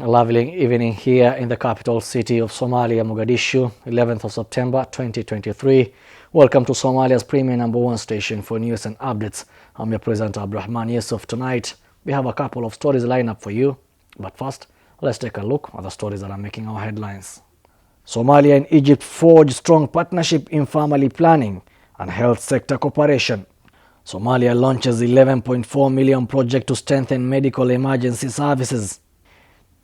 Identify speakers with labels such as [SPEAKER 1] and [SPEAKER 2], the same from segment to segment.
[SPEAKER 1] A lovely evening here in the capital city of Somalia, Mogadishu, 11th of September 2023. Welcome to Somalia's premier #1 station for news and updates. I'm your presenter Abdurrahman Yusuf. Tonight, we have a couple of stories lined up for you. But first, let's take a look at the stories that are making our headlines. Somalia and Egypt forge strong partnership in family planning and health sector cooperation. Somalia launches 11.4 million project to strengthen medical emergency services.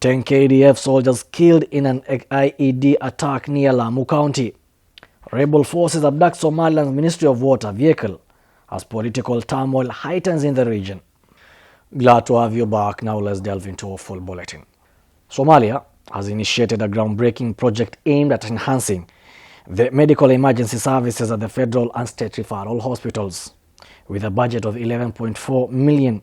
[SPEAKER 1] 10 KDF soldiers killed in an IED attack near Lamu County. Rebel forces abduct Somaliland's Ministry of Water vehicle as political turmoil heightens in the region. Glad to have you back. Now let's delve into a full bulletin. Somalia has initiated a groundbreaking project aimed at enhancing the medical emergency services at the federal and state referral hospitals. With a budget of $11.4 million,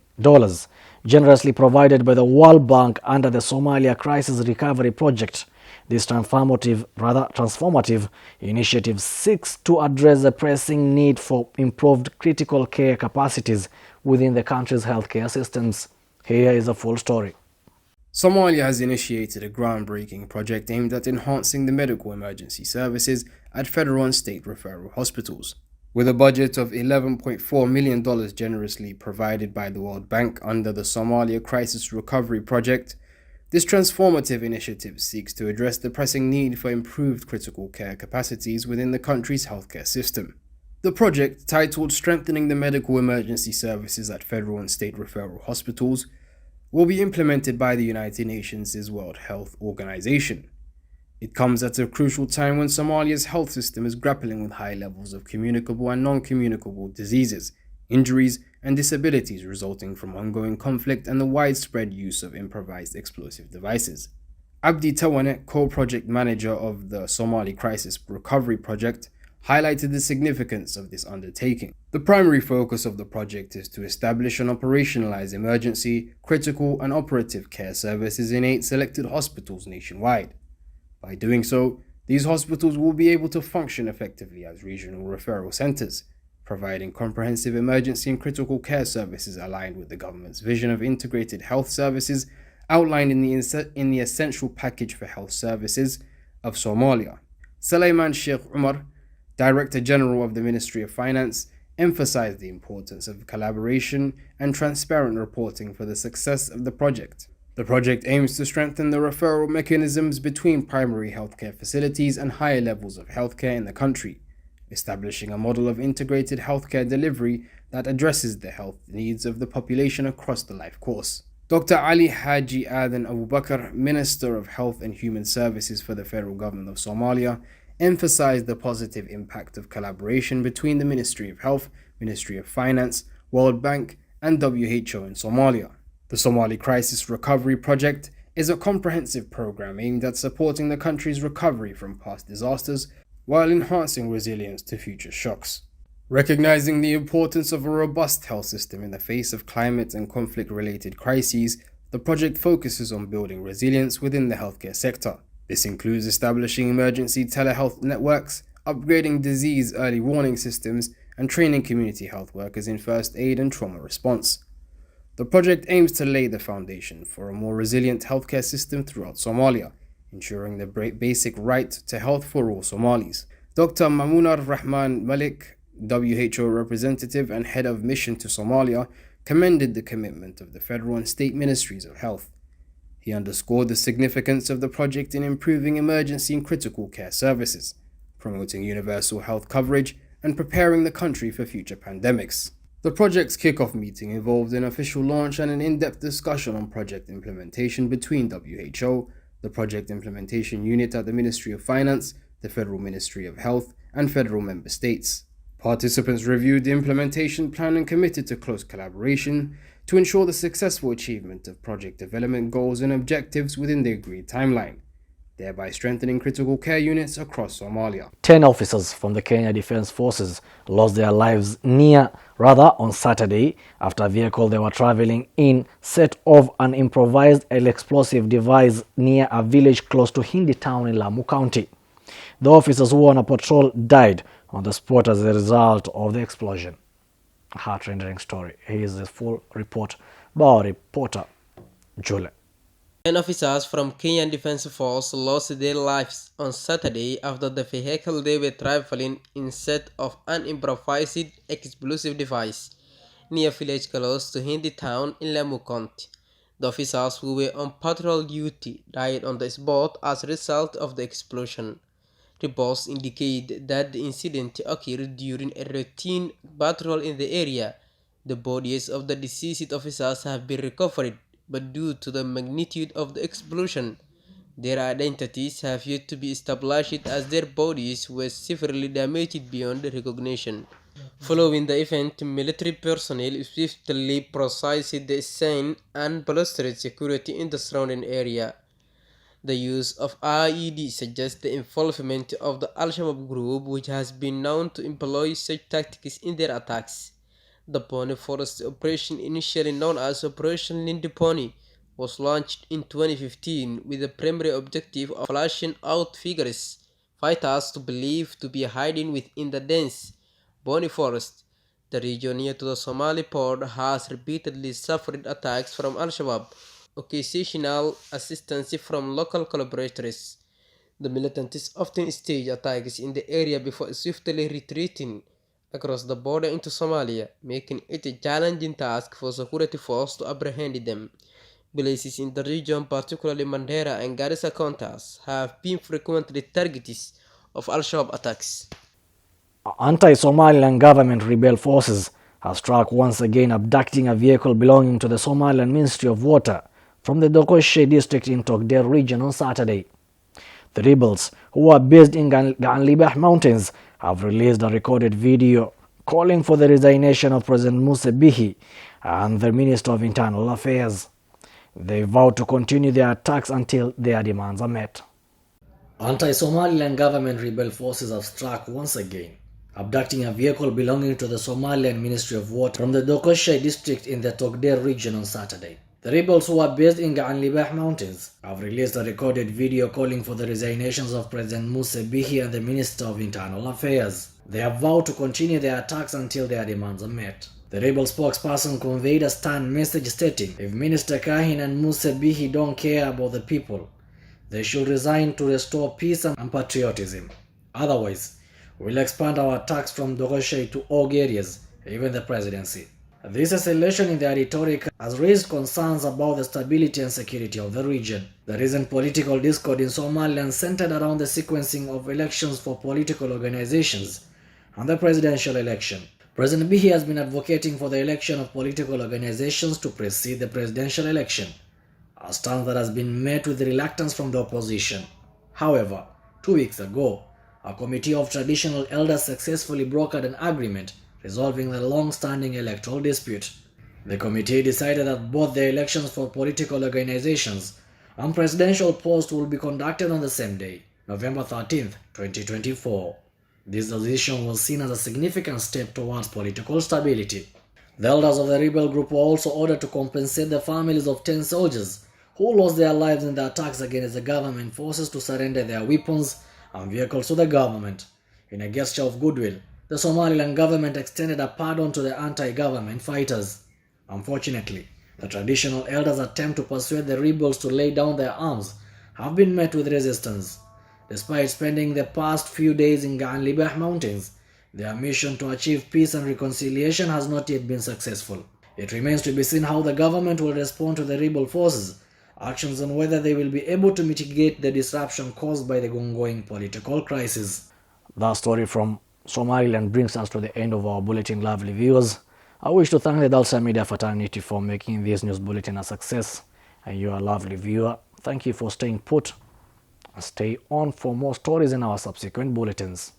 [SPEAKER 1] generously provided by the World Bank under the Somalia Crisis Recovery Project, this transformative initiative seeks to address the pressing need for improved critical care capacities within the country's healthcare systems. Here is a full story.
[SPEAKER 2] Somalia has initiated a groundbreaking project aimed at enhancing the medical emergency services at federal and state referral hospitals. With a budget of $11.4 million generously provided by the World Bank under the Somalia Crisis Recovery Project, this transformative initiative seeks to address the pressing need for improved critical care capacities within the country's healthcare system. The project, titled Strengthening the Medical Emergency Services at Federal and State Referral Hospitals, will be implemented by the United Nations' World Health Organization. It comes at a crucial time when Somalia's health system is grappling with high levels of communicable and non-communicable diseases, injuries, and disabilities resulting from ongoing conflict and the widespread use of improvised explosive devices. Abdi Tawane, co-project manager of the Somali Crisis Recovery Project, highlighted the significance of this undertaking. The primary focus of the project is to establish and operationalize emergency, critical, and operative care services in 8 selected hospitals nationwide. By doing so, these hospitals will be able to function effectively as regional referral centers, providing comprehensive emergency and critical care services aligned with the government's vision of integrated health services outlined in the Essential Package for Health Services of Somalia. Suleiman Sheikh Umar, Director General of the Ministry of Finance, emphasized the importance of collaboration and transparent reporting for the success of the project. The project aims to strengthen the referral mechanisms between primary healthcare facilities and higher levels of healthcare in the country, establishing a model of integrated healthcare delivery that addresses the health needs of the population across the life course. Dr. Ali Haji Adan Abu Bakr, Minister of Health and Human Services for the Federal Government of Somalia, emphasized the positive impact of collaboration between the Ministry of Health, Ministry of Finance, World Bank, and WHO in Somalia. The Somali Crisis Recovery Project is a comprehensive program aimed at supporting the country's recovery from past disasters while enhancing resilience to future shocks. Recognizing the importance of a robust health system in the face of climate and conflict-related crises, the project focuses on building resilience within the healthcare sector. This includes establishing emergency telehealth networks, upgrading disease early warning systems, and training community health workers in first aid and trauma response. The project aims to lay the foundation for a more resilient healthcare system throughout Somalia, ensuring the basic right to health for all Somalis. Dr. Mamunar Rahman Malik, WHO representative and head of mission to Somalia, commended the commitment of the federal and state ministries of health. He underscored the significance of the project in improving emergency and critical care services, promoting universal health coverage, and preparing the country for future pandemics. The project's kickoff meeting involved an official launch and an in-depth discussion on project implementation between WHO, the Project Implementation Unit at the Ministry of Finance, the Federal Ministry of Health, and federal member states. Participants reviewed the implementation plan and committed to close collaboration to ensure the successful achievement of project development goals and objectives within the agreed timeline, thereby strengthening critical care units across Somalia.
[SPEAKER 1] 10 officers from the Kenya Defense Forces lost their lives on Saturday after a vehicle they were traveling in set off an improvised explosive device near a village close to Hindi town in Lamu County. The officers who were on a patrol died on the spot as a result of the explosion. A heart-rending story. Here is the full report by our reporter, Julie.
[SPEAKER 3] 10 officers from Kenyan Defence Force lost their lives on Saturday after the vehicle they were traveling in set of an improvised explosive device near village close to Hindi town in Lamu County. The officers who were on patrol duty died on the spot as a result of the explosion. Reports indicate that the incident occurred during a routine patrol in the area. The bodies of the deceased officers have been recovered, but due to the magnitude of the explosion, their identities have yet to be established as their bodies were severely damaged beyond recognition. Following the event, military personnel swiftly processed the scene and bolstered security in the surrounding area. The use of IED suggests the involvement of the Al-Shabaab group, which has been known to employ such tactics in their attacks. The Pony Forest operation, initially known as Operation Lindy Pony, was launched in 2015 with the primary objective of flashing out figures fighters to believe to be hiding within the dense Boni Forest. The region near to the Somali port has repeatedly suffered attacks from Al-Shabaab, occasional assistance from local collaborators. The militants often stage attacks in the area before swiftly retreating across the border into Somalia, making it a challenging task for security forces to apprehend them. Villages in the region, particularly Mandera and Garissa counties, have been frequently targets of Al-Shabaab attacks.
[SPEAKER 1] Anti-Somaliland government rebel forces have struck once again, abducting a vehicle belonging to the Somaliland Ministry of Water from the Dokoshe district in Togdel region on Saturday. The rebels, who are based in Ganlibah Mountains, have released a recorded video calling for the resignation of President Musa Bihi and the Minister of Internal Affairs. They vow to continue their attacks until their demands are met. Anti-Somaliland government rebel forces have struck once again, abducting a vehicle belonging to the Somaliland Ministry of Water from the Dokoshe district in the Togdel region on Saturday. The rebels, who are based in Ganlibah Mountains, have released a recorded video calling for the resignations of President Musa Bihi and the Minister of Internal Affairs. They have vowed to continue their attacks until their demands are met. The rebel spokesperson conveyed a stern message stating, if Minister Kahin and Musa Bihi don't care about the people, they should resign to restore peace and patriotism. Otherwise, we'll expand our attacks from Dokoshe to all areas, even the presidency. This escalation in their rhetoric has raised concerns about the stability and security of the region. The recent political discord in Somaliland centered around the sequencing of elections for political organizations and the presidential election. President Bihi has been advocating for the election of political organizations to precede the presidential election, a stance that has been met with reluctance from the opposition. However, 2 weeks ago, a committee of traditional elders successfully brokered an agreement resolving the long-standing electoral dispute. The committee decided that both the elections for political organizations and presidential posts will be conducted on the same day, November 13, 2024. This decision was seen as a significant step towards political stability. The elders of the rebel group were also ordered to compensate the families of 10 soldiers who lost their lives in the attacks against the government forces to surrender their weapons and vehicles to the government. In a gesture of goodwill, the Somaliland government extended a pardon to the anti-government fighters. Unfortunately, the traditional elders' attempt to persuade the rebels to lay down their arms have been met with resistance. Despite spending the past few days in Ganlibah Mountains, their mission to achieve peace and reconciliation has not yet been successful. It remains to be seen how the government will respond to the rebel forces' actions and whether they will be able to mitigate the disruption caused by the ongoing political crisis. That story from Somaliland brings us to the end of our bulletin, lovely viewers. I wish to thank the Dalsan Media fraternity for making this news bulletin a success. And you, a lovely viewer, thank you for staying put. Stay on for more stories in our subsequent bulletins.